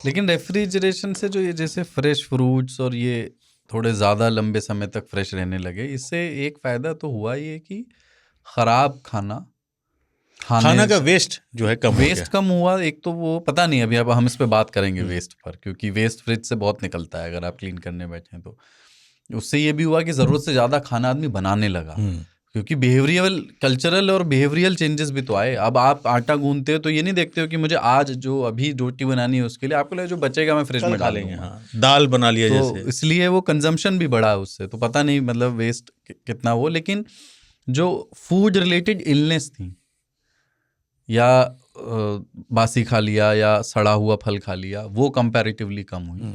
लेकिन रेफ्रिजरेशन से जो ये जैसे फ्रेश फ्रूट्स और ये थोड़े ज़्यादा लंबे समय तक फ्रेश रहने लगे, इससे एक फ़ायदा तो हुआ ही है कि ख़राब खाना का वेस्ट जो है कम हो वेस्ट गया। कम हुआ। एक तो वो पता नहीं, अभी अब हम इस पे बात करेंगे वेस्ट पर, क्योंकि वेस्ट फ्रिज से बहुत निकलता है अगर आप क्लीन करने बैठे तो। उससे ये भी हुआ कि ज़रूरत से ज़्यादा खाना आदमी बनाने लगा, क्योंकि बिहेवियरल कल्चरल और बिहेवियरल चेंजेस भी तो आए। अब आप आटा गूंथते हो तो ये नहीं देखते हो कि मुझे आज जो अभी रोटी बनानी है उसके लिए, आपको लगे जो बचेगा मैं फ्रिज में डाल लेंगे। लूंगा। हाँ, दाल बना लिया तो जैसे। इसलिए वो कंजम्पशन भी बढ़ा उससे, तो पता नहीं मतलब वेस्ट कितना हो। लेकिन जो फूड रिलेटेड इलनेस थी, या बासी खा लिया या सड़ा हुआ फल खा लिया, वो कंपैरेटिवली कम हुई।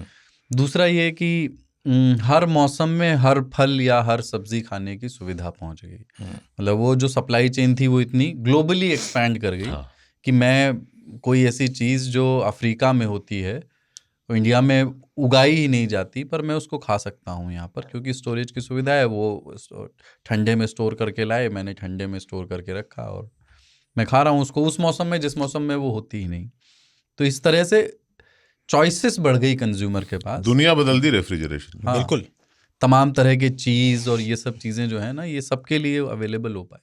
दूसरा ये कि हर मौसम में हर फल या हर सब्जी खाने की सुविधा पहुंच गई। मतलब वो जो सप्लाई चेन थी वो इतनी ग्लोबली एक्सपैंड कर गई कि मैं कोई ऐसी चीज़ जो अफ्रीका में होती है, वो इंडिया में उगाई ही नहीं जाती, पर मैं उसको खा सकता हूँ यहाँ पर, क्योंकि स्टोरेज की सुविधा है। वो ठंडे में स्टोर करके लाए, मैंने ठंडे में स्टोर करके रखा और मैं खा रहा हूँ उसको उस मौसम में जिस मौसम में वो होती ही नहीं। तो इस तरह से चॉइसेस बढ़ गई कंज्यूमर के पास। दुनिया बदल दी रेफ्रिजरेशन। हाँ, बिल्कुल। तमाम तरह के चीज़ और ये सब चीज़ें जो है ना, ये सबके लिए अवेलेबल हो पाए।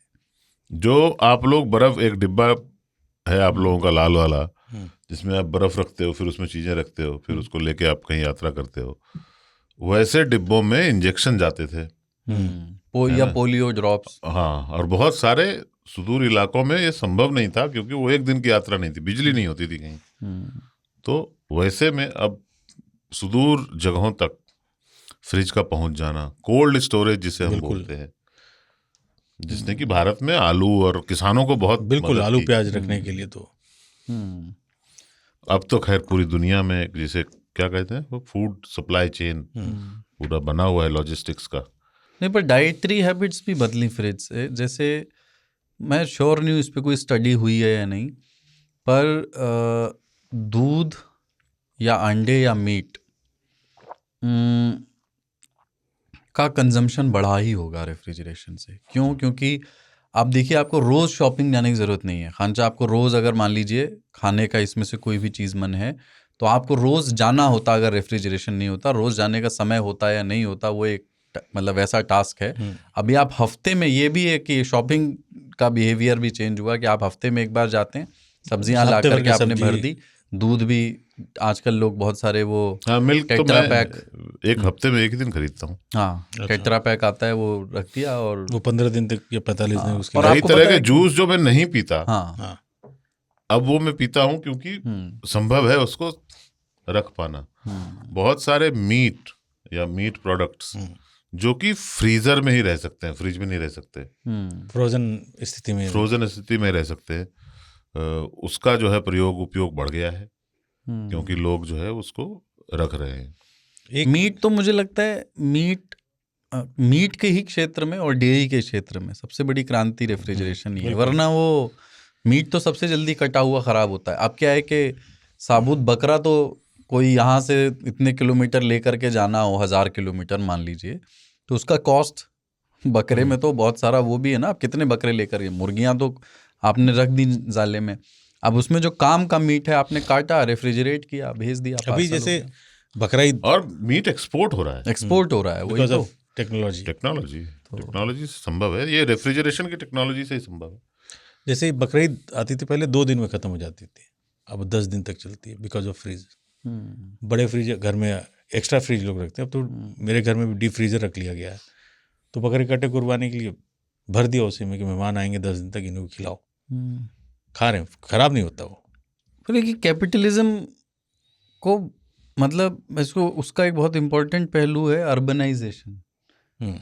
जो आप लोग बर्फ, एक डिब्बा है आप लोगों का लाल वाला, जिसमें आप बर्फ रखते हो, फिर उसमें चीजें रखते हो, फिर उसको लेके आप कहीं यात्रा करते हो, वैसे डिब्बों में इंजेक्शन जाते थे या पोलियो ड्रॉप्स। हाँ, और बहुत सारे सुदूर इलाकों में ये संभव नहीं था, क्योंकि वो एक दिन की यात्रा नहीं थी, बिजली नहीं होती थी कहीं। तो वैसे में अब सुदूर जगहों तक फ्रिज का पहुंच जाना, कोल्ड स्टोरेज जिसे हम बोलते हैं, जिसने कि भारत में आलू और किसानों को बहुत बिल्कुल आलू प्याज रखने के लिए तो अब तो खैर पूरी दुनिया में जिसे क्या कहते हैं वो फूड सप्लाई चेन पूरा बना हुआ है लॉजिस्टिक्स का। नहीं, पर डाइटरी हैबिट्स भी बदली फ्रिज से। जैसे मैं श्योर नहीं हूँ इस पर कोई स्टडी हुई है या नहीं, पर दूध या अंडे या मीट का कंजम्पशन बढ़ा ही होगा रेफ्रिजरेशन से। क्यों? क्योंकि आप देखिए, आपको रोज़ शॉपिंग जाने की ज़रूरत नहीं है। खानचा आपको रोज़ अगर मान लीजिए खाने का इसमें से कोई भी चीज़ मन है, तो आपको रोज़ जाना होता, अगर रेफ्रिजरेशन नहीं होता, रोज़ जाने का समय होता या नहीं होता, वो एक मतलब ऐसा टास्क है। अभी आप हफ्ते में, ये भी है कि शॉपिंग का बिहेवियर भी चेंज हुआ कि आप हफ्ते में एक बार जाते हैं, सब्जियां ला करके आपने भर दी। दूध भी आजकल लोग बहुत सारे वो मिल्क तो टेट्रा मैं पैक एक हफ्ते में एक ही दिन खरीदता हूँ। हाँ, टेट्रा पैक आता है, वो रख दिया और वो 15 दिन तक या 45 दिन उसके और कई आपको तरह पता के है जूस जो मैं नहीं पीता, हाँ, अब वो मैं पीता हूँ, क्योंकि संभव है उसको रख पाना। बहुत सारे मीट या मीट प्रोडक्ट्स जो कि फ्रीजर में ही रह सकते हैं, फ्रिज में नहीं रह सकते, फ्रोजन स्थिति में रह सकते हैं, उसका जो है उपयोग बढ़ गया है, क्योंकि लोग जो है उसको रख रहे हैं। मीट तो मुझे लगता है मीट के ही क्षेत्र में और डेयरी के क्षेत्र में सबसे बड़ी क्रांति रेफ्रिजरेशन ही है। वरना वो मीट तो सबसे जल्दी कटा हुआ ख़राब होता है। अब क्या है कि साबुत बकरा तो कोई यहाँ से इतने किलोमीटर लेकर के जाना हो, 1000 किलोमीटर मान लीजिए, तो उसका कॉस्ट बकरे में तो बहुत सारा वो भी है ना। आप कितने बकरे लेकर, मुर्गियाँ तो आपने रख दी जाले में, अब उसमें जो काम का मीट है आपने काटा, रेफ्रिजरेट किया, भेज दिया। अभी जैसे बकरा और मीट एक्सपोर्ट हो रहा है, वही तो टेक्नोलॉजी से संभव है, ये रेफ्रिजरेशन की टेक्नोलॉजी से ही संभव है। जैसे बकरीद आती थी पहले 2 दिन में खत्म हो जाती थी, अब 10 दिन तक चलती है बिकॉज ऑफ फ्रीज। बड़े फ्रीज घर में एक्स्ट्रा फ्रीज लोग रखते हैं, अब तो मेरे घर में भी डीप फ्रीजर रख लिया गया है, तो बकरे कटे कुर्बानी के लिए भर दिया उसी में कि मेहमान आएंगे 10 दिन तक, इनको खिलाओ, खा रहे हैं, खराब नहीं होता वो। लेकिन कैपिटलिज्म को मतलब इसको, उसका एक बहुत इम्पोर्टेंट पहलू है अर्बनाइजेशन।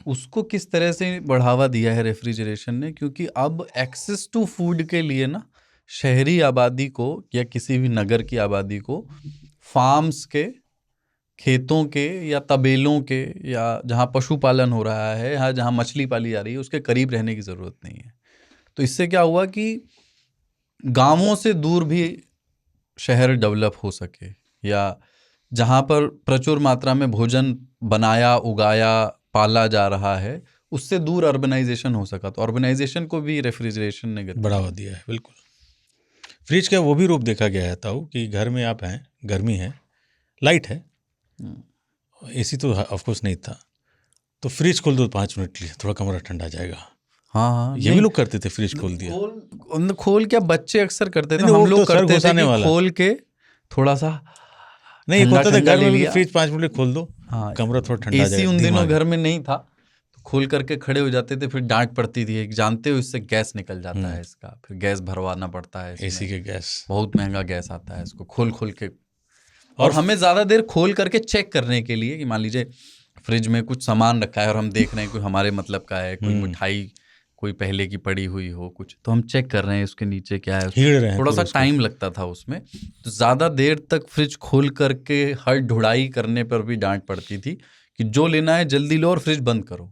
उसको किस तरह से बढ़ावा दिया है रेफ्रिजरेशन ने, क्योंकि अब एक्सेस टू फूड के लिए ना, शहरी आबादी को या किसी भी नगर की आबादी को फार्म्स के, खेतों के या तबेलों के, या जहाँ पशुपालन हो रहा है या जहाँ मछली पाली जा रही है, उसके करीब रहने की ज़रूरत नहीं है। तो इससे क्या हुआ कि गांवों से दूर भी शहर डेवलप हो सके, या जहाँ पर प्रचुर मात्रा में भोजन बनाया, उगाया, पाला जा रहा है, उससे दूर अर्बनाइजेशन हो सका। तो अर्बनाइजेशन को भी रेफ्रिजरेशन ने बढ़ावा दिया है। बिल्कुल, फ्रिज का वो भी रूप देखा गया है ताऊ कि घर में आप हैं, गर्मी है, लाइट है, एसी तो ऑफ कोर्स नहीं था, तो फ्रिज खोल दो 5 मिनट के लिए, थोड़ा कमरा ठंडा जाएगा। हाँ हाँ, ये भी लोग करते थे, फ्रिज खोल दिया। खोल क्या बच्चे अक्सर करते थे, नहीं, हम वो लोग तो सर करते थे घुसाने कि वाला। खोल के थोड़ा सा नहीं, एक ठंडा होता था ठंडा घर ले में भी लिया। फ्रिज 5 मिनट खोल दो, हाँ, कमरा थोड़ा ठंडा एसी जाएगा। उन दिनों दिमाग घर में नहीं था, तो खोल करके खड़े हो जाते थे, फिर डांट पड़ती थी, जानते हो इससे गैस निकल जाता है इसका, फिर गैस भरवाना पड़ता है, एसी के गैस बहुत महंगा गैस आता है, इसको खोल खोल के। और हमें ज़्यादा देर खोल करके चेक करने के लिए कि मान लीजिए फ्रिज में कुछ सामान रखा है और हम देख रहे हैं कोई हमारे मतलब का है, कोई मिठाई कोई पहले की पड़ी हुई हो कुछ, तो हम चेक कर रहे हैं उसके नीचे क्या है, हिड़ रहे हैं थोड़ा सा पूरा टाइम लगता था उसमें। तो ज़्यादा देर तक फ्रिज खोल करके हर ढुड़ाई करने पर भी डांट पड़ती थी कि जो लेना है जल्दी लो और फ्रिज बंद करो।